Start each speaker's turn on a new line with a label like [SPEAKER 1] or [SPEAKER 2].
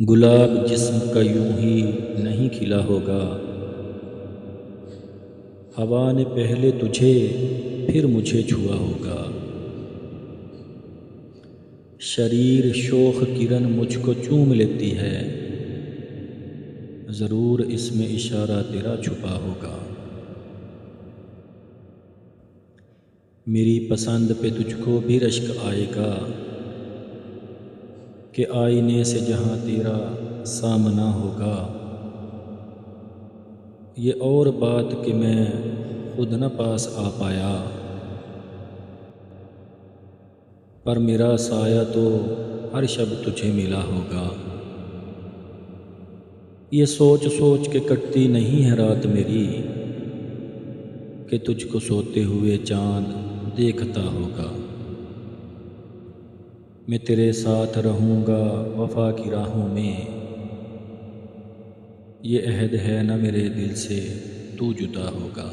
[SPEAKER 1] گلاب جسم کا یوں ہی نہیں کھلا ہوگا، ہوا نے پہلے تجھے پھر مجھے چھوا ہوگا۔ شریر شوخ کرن مجھ کو چوم لیتی ہے، ضرور اس میں اشارہ تیرا چھپا ہوگا۔ میری پسند پہ تجھ کو بھی رشک آئے گا، کہ آئینے سے جہاں تیرا سامنا ہوگا۔ یہ اور بات کہ میں خود نہ پاس آ پایا، پر میرا سایہ تو ہر شب تجھے ملا ہوگا۔ یہ سوچ سوچ کے کٹتی نہیں ہے رات میری، کہ تجھ کو سوتے ہوئے چاند دیکھتا ہوگا۔ میں تیرے ساتھ رہوں گا وفا کی راہوں میں، یہ عہد ہے نہ میرے دل سے تو جدا ہوگا۔